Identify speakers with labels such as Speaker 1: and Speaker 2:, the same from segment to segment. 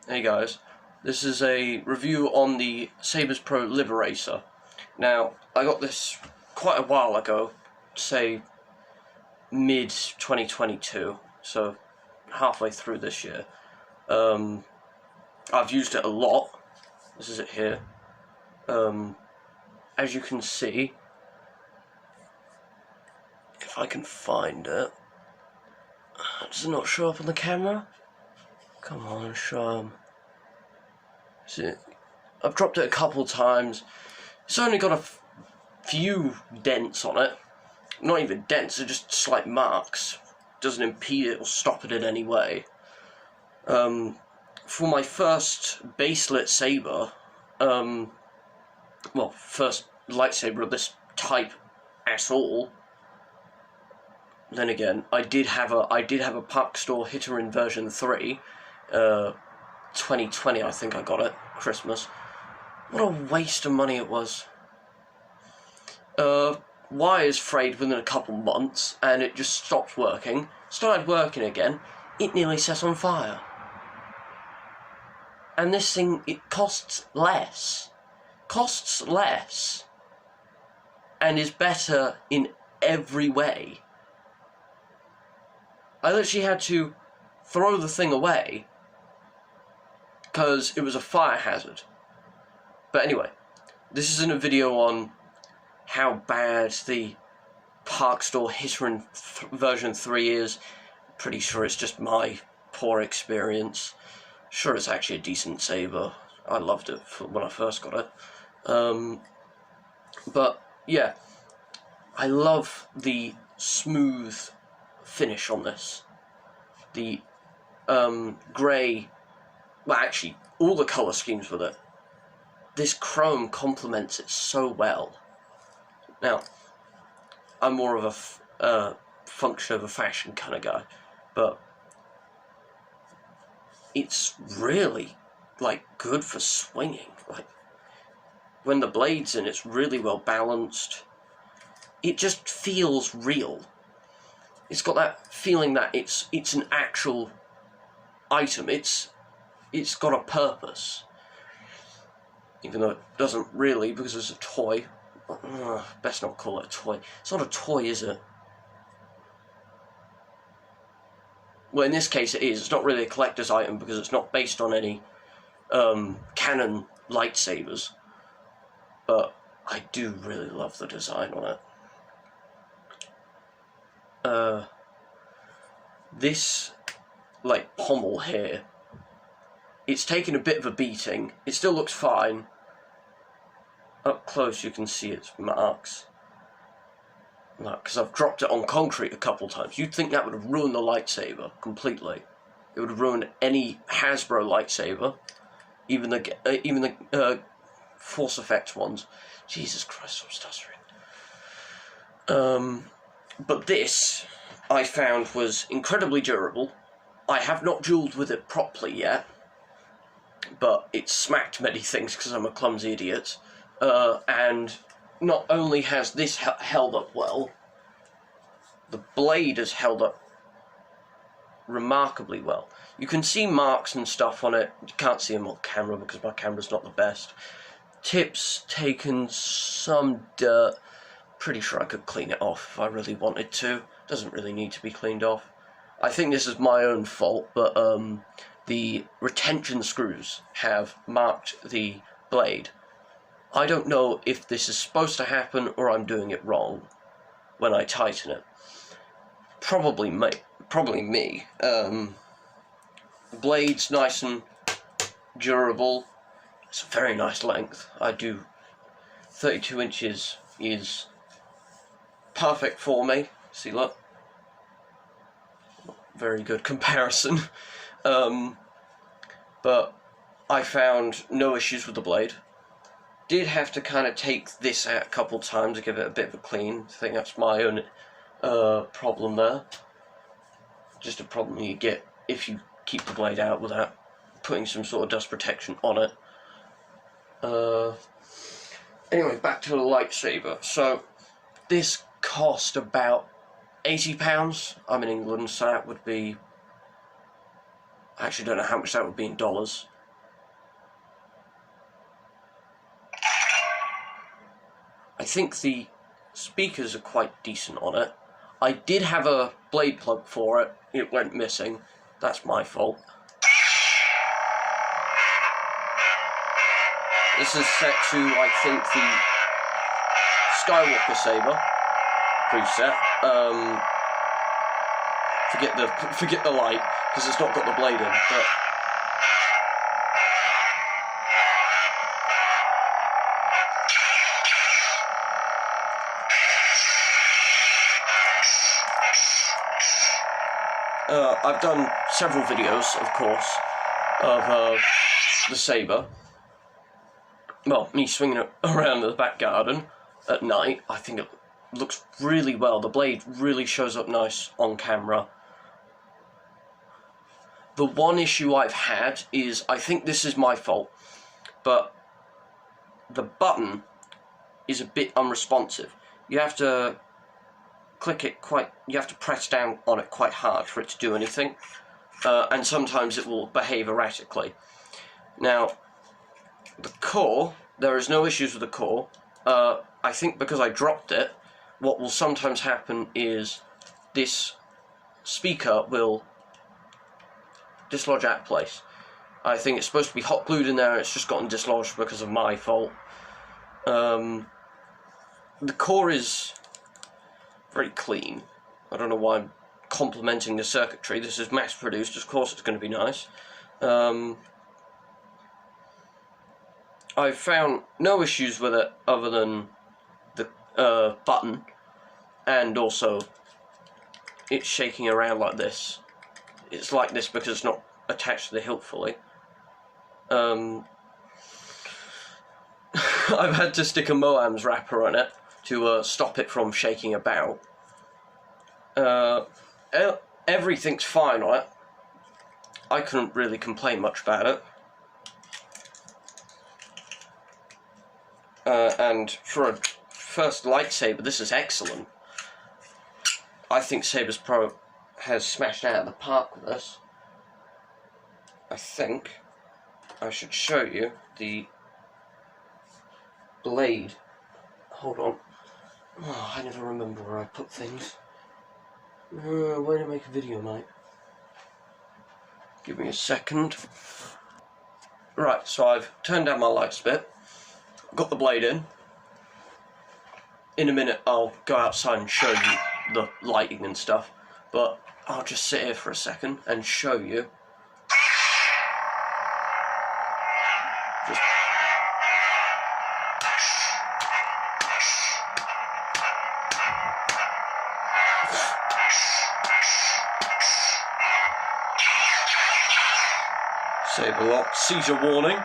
Speaker 1: Hey guys, this is a review on the Saberspro Liberator. Now, I got this quite a while ago, say mid-2022, so halfway through this year. I've used it a lot. This is it here. As you can see, if I can find it, does it not show up on the camera? Come on, show 'em. See, I've dropped it a couple times. It's only got a few dents on it. Not even dents, they're just slight marks. Doesn't impede it or stop it in any way. For my first Baselit Saber, well, first lightsaber of this type at all. Then again, I did have a Park Store hitter in version 3, 2020 I think I got it, Christmas. What a waste of money it was. Wires frayed within a couple months and it just stopped working. Started working again, it nearly set on fire. And this thing, it costs less. And is better in every way. I literally had to throw the thing away because it was a fire hazard. But anyway, this isn't a video on how bad the Park Store hitter in version 3 is. Pretty sure it's just my poor experience. Sure, it's actually a decent saber. I loved it when I first got it. But yeah, I love the smooth finish on this. The grey, well, actually all the colour schemes with it. This chrome complements it so well. Now, I'm more of a function of a fashion kind of guy, but it's really like good for swinging. Like when the blade's in, it's really well balanced. It just feels real. It's got that feeling that it's an actual item. It's got a purpose, even though it doesn't really, because it's a toy. Best not call it a toy. It's not a toy, is it? Well, in this case it is. It's not really a collector's item because it's not based on any canon lightsabers. But I do really love the design on it. This, like, pommel here, it's taken a bit of a beating. It still looks fine. Up close you can see its marks. Because I've dropped it on concrete a couple times. You'd think that would have ruined the lightsaber completely. It would have ruined any Hasbro lightsaber, even the Force Effects ones. Jesus Christ, I'm stuttering. But this, I found, was incredibly durable. I have not duelled with it properly yet, but it smacked many things because I'm a clumsy idiot. And not only has this held up well, the blade has held up remarkably well. You can see marks and stuff on it. You can't see them on camera because my camera's not the best. Tips taken some dirt. Pretty sure I could clean it off if I really wanted to. Doesn't really need to be cleaned off. I think this is my own fault, but the retention screws have marked the blade. I don't know if this is supposed to happen or I'm doing it wrong when I tighten it. Probably me. The blade's nice and durable. It's a very nice length. 32 inches is perfect for me. See, look. Very good comparison. But I found no issues with the blade. Did have to kind of take this out a couple times to give it a bit of a clean. I think that's my own problem there. Just a problem you get if you keep the blade out without putting some sort of dust protection on it. Anyway, back to the lightsaber. So, this cost about £80. I'm in England, so that would be... I actually don't know how much that would be in dollars. think the speakers are quite decent on it. I did have a blade plug for it. It went missing. That's my fault. This is set to, I think, the Skywalker Saber preset. Forget the light, because it's not got the blade in, but I've done several videos, of course, of the Saber. Well, me swinging it around the back garden at night. I think it looks really well. The blade really shows up nice on camera. The one issue I've had is, I think this is my fault, but the button is a bit unresponsive. You have to click it you have to press down on it quite hard for it to do anything, and sometimes it will behave erratically. Now, the core, there is no issues with the core. I think because I dropped it, what will sometimes happen is this speaker will dislodge out of place. I think it's supposed to be hot glued in there, it's just gotten dislodged because of my fault. The core is very clean. I don't know why I'm complimenting the circuitry. This is mass produced, of course it's going to be nice. I've found no issues with it other than the button, and also it's shaking around like this. It's like this because it's not attached to the hilt fully. I've had to stick a Moam's wrapper on it to stop it from shaking about. Everything's fine on it. I couldn't really complain much about it. And for a first lightsaber, this is excellent. I think Saberspro has smashed out of the park with this. I think I should show you the blade. Hold on. Oh, I never remember where I put things. Way to make a video, mate. Give me a second. Right, so I've turned down my lights a bit. Got the blade in. In a minute I'll go outside and show you the lighting and stuff, but I'll just sit here for a second and show you. Just Saber lock, seizure warning.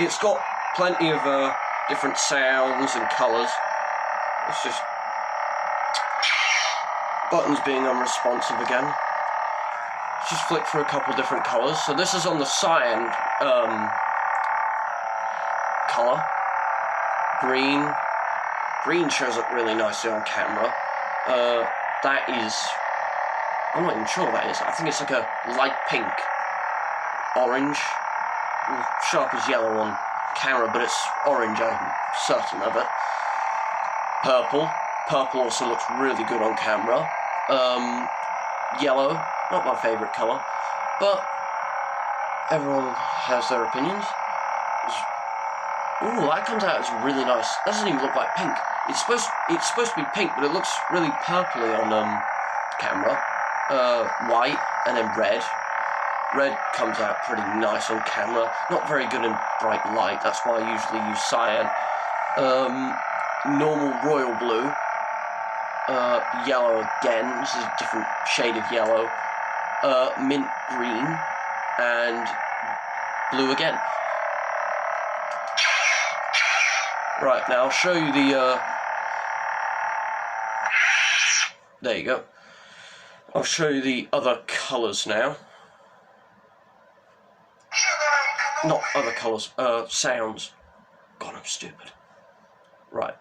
Speaker 1: It's got plenty of different sounds and colours. It's just buttons being unresponsive again. Just flick through a couple different colours. So this is on the cyan colour. Green. Green shows up really nicely on camera. That is, I'm not even sure what that is. I think it's like a light pink. Orange. Sharp as yellow on camera, but it's orange, I'm certain of it. Purple. Purple also looks really good on camera. Yellow, not my favourite colour, but everyone has their opinions. Ooh, that comes out as really nice. That doesn't even look like pink. It's supposed to be pink, but it looks really purpley on camera. White and then red. Red comes out pretty nice on camera. Not very good in bright light. That's why I usually use cyan. Normal royal blue. Yellow again. This is a different shade of yellow. Mint green and blue again. Right, now I'll show you the, there you go. I'll show you the other colours now. Not other colours, sounds. God, I'm stupid. Right.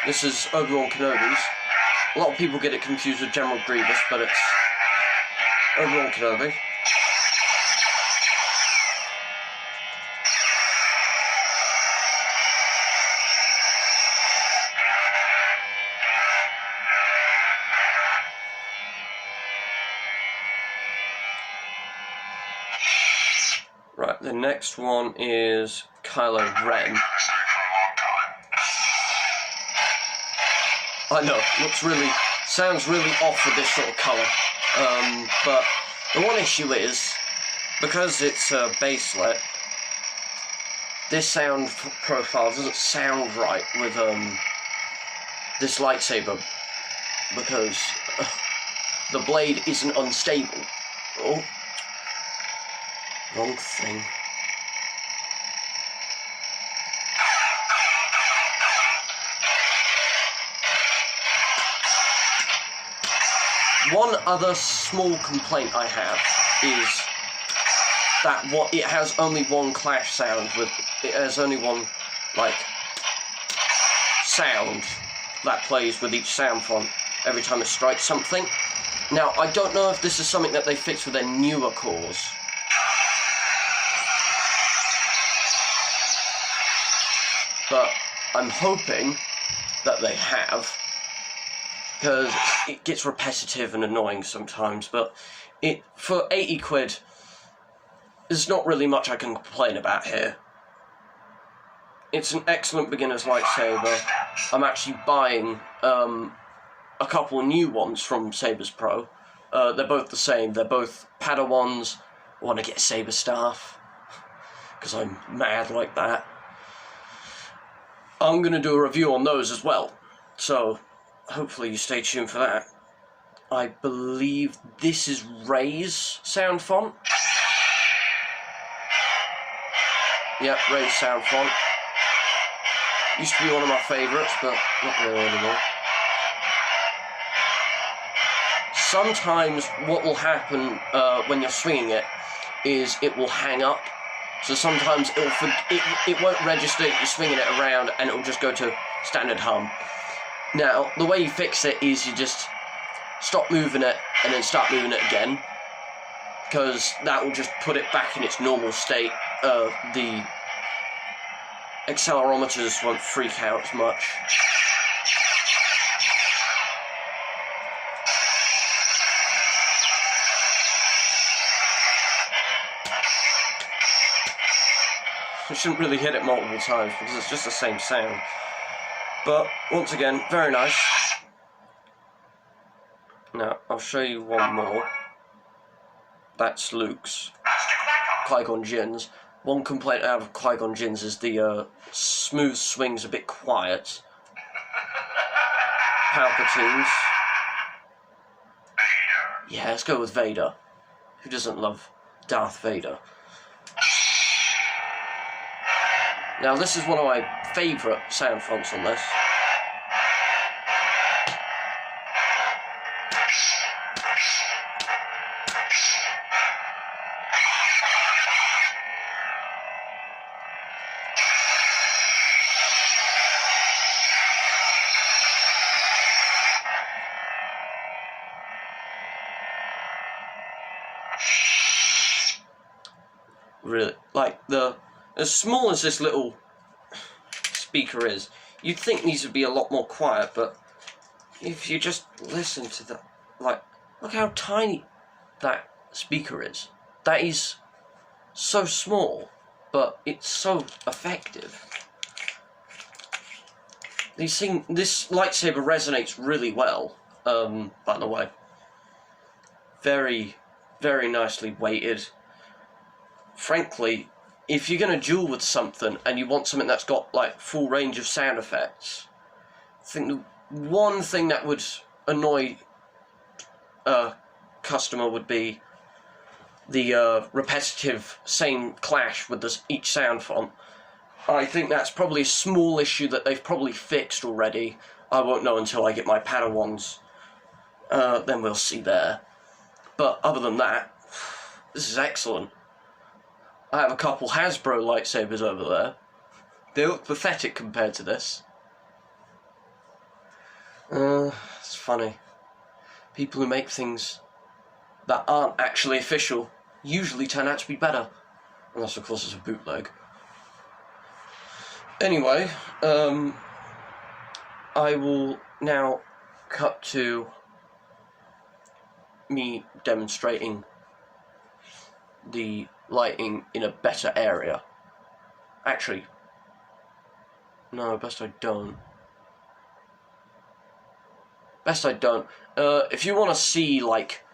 Speaker 1: This is Obi-Wan Kenobi's. A lot of people get it confused with General Grievous, but it's Obi-Wan Kenobi. Right, the next one is Kylo Ren. I know, sounds really off with this sort of colour. But the one issue is, because it's a Baselit, this sound profile doesn't sound right with this lightsaber, because the blade isn't unstable. Oh, wrong thing. One other small complaint I have is that it has only one clash sound it has only one sound that plays with each sound font every time it strikes something. Now I don't know if this is something that they fixed with their newer cores. But I'm hoping that they have, because it gets repetitive and annoying sometimes, but for 80 quid, there's not really much I can complain about here. It's an excellent beginner's lightsaber. I'm actually buying a couple new ones from Saberspro. They're both the same, they're both Padawans. I want to get a Saber staff, because I'm mad like that. I'm going to do a review on those as well, so hopefully you stay tuned for that. I believe this is Rey's sound font. Yep, Rey's sound font. Used to be one of my favourites, but not really anymore. Sometimes what will happen when you're swinging it is it will hang up. So sometimes it won't register that you're swinging it around, and it will just go to standard hum. Now, the way you fix it is you just stop moving it and then start moving it again, because that will just put it back in its normal state. The accelerometers won't freak out as much. I shouldn't really hit it multiple times because it's just the same sound. But, once again, very nice. Now, I'll show you one more. That's Luke's. Qui-Gon Jinn's. One complaint I have of Qui-Gon Jinn's is the smooth swing's a bit quiet. Palpatine's. Yeah, let's go with Vader. Who doesn't love Darth Vader? Now, this is one of my favourite sound fonts on this. Really, as small as this little speaker is, you'd think these would be a lot more quiet, but if you just listen to the, look how tiny that speaker is. That is so small, but it's so effective. This lightsaber resonates really well, by the way. Very, very nicely weighted. Frankly, if you're going to duel with something and you want something that's got full range of sound effects, I think the one thing that would annoy a customer would be the repetitive same clash with each sound font. I think that's probably a small issue that they've probably fixed already. I won't know until I get my Padawans. Then we'll see there. But other than that, this is excellent. I have a couple Hasbro lightsabers over there. They look pathetic compared to this. It's funny. People who make things that aren't actually official usually turn out to be better. Unless, of course, it's a bootleg. Anyway, I will now cut to me demonstrating the lighting in a better area. Actually, no, best I don't. Best I don't. If you want to see, like,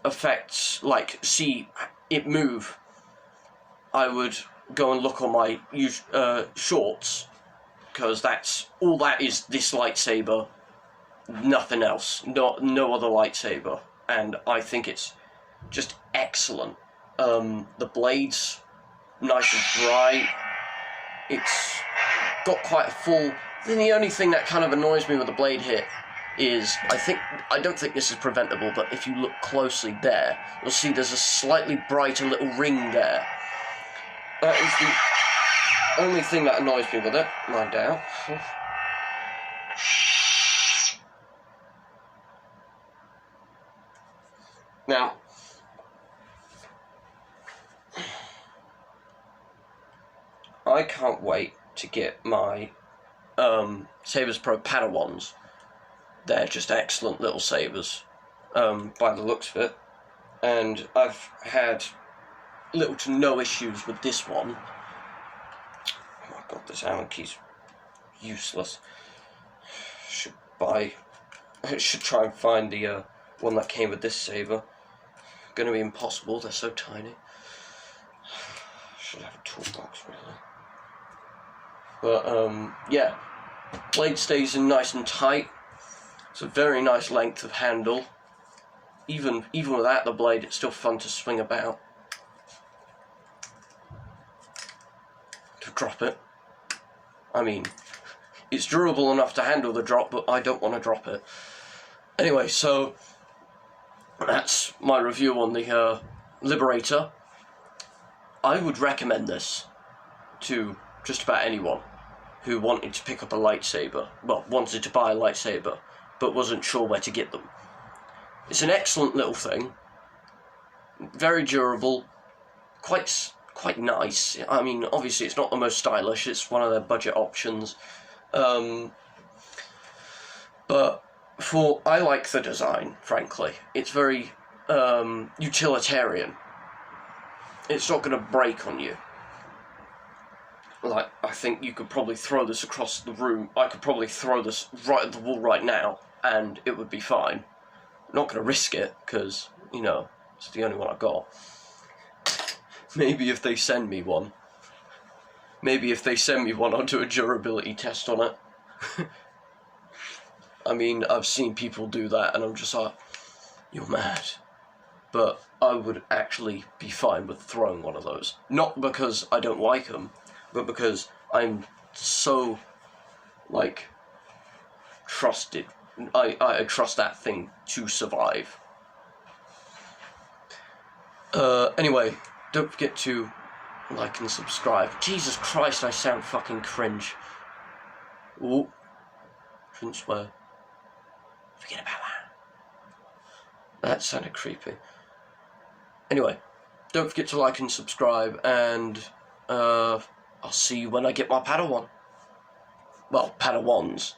Speaker 1: effects, like, see it move, I would go and look on my shorts, because that's all that is this lightsaber, nothing else, no other lightsaber, and I think it's just excellent. The blade's nice and bright, it's got quite a full... Then the only thing that kind of annoys me with the blade hit is, I don't think this is preventable, but if you look closely there, you'll see there's a slightly brighter little ring there. That is the only thing that annoys me with it, no doubt. Now, I can't wait to get my Saberspro Padawans. They're just excellent little sabers, by the looks of it, and I've had little to no issues with this one. Oh my god, this Allen key's useless. Should try and find the one that came with this saber. Gonna be impossible, they're so tiny. Should have a toolbox, really. But, yeah. Blade stays in nice and tight. It's a very nice length of handle. Even without the blade, it's still fun to swing about. To drop it. I mean, it's durable enough to handle the drop, but I don't want to drop it. Anyway, so that's my review on the Liberator. I would recommend this to just about anyone who wanted to pick up a lightsaber, well, wanted to buy a lightsaber, but wasn't sure where to get them. It's an excellent little thing, very durable, quite nice. I mean, obviously it's not the most stylish, it's one of their budget options, but I like the design, frankly. It's very utilitarian. It's not going to break on you. Like, I think you could probably throw this across the room. I could probably throw this right at the wall right now, and it would be fine. I'm not going to risk it, because, you know, it's the only one I've got. Maybe if they send me one. I'll do a durability test on it. I mean, I've seen people do that, and I'm just like, you're mad. But I would actually be fine with throwing one of those. Not because I don't like them, but because I'm so, like, trusted. I trust that thing to survive. Anyway, don't forget to like and subscribe. Jesus Christ, I sound fucking cringe. Ooh. Shouldn't swear. Forget about that. That sounded creepy. Anyway, don't forget to like and subscribe, and I'll see you when I get my Padawan. Well, Padawans.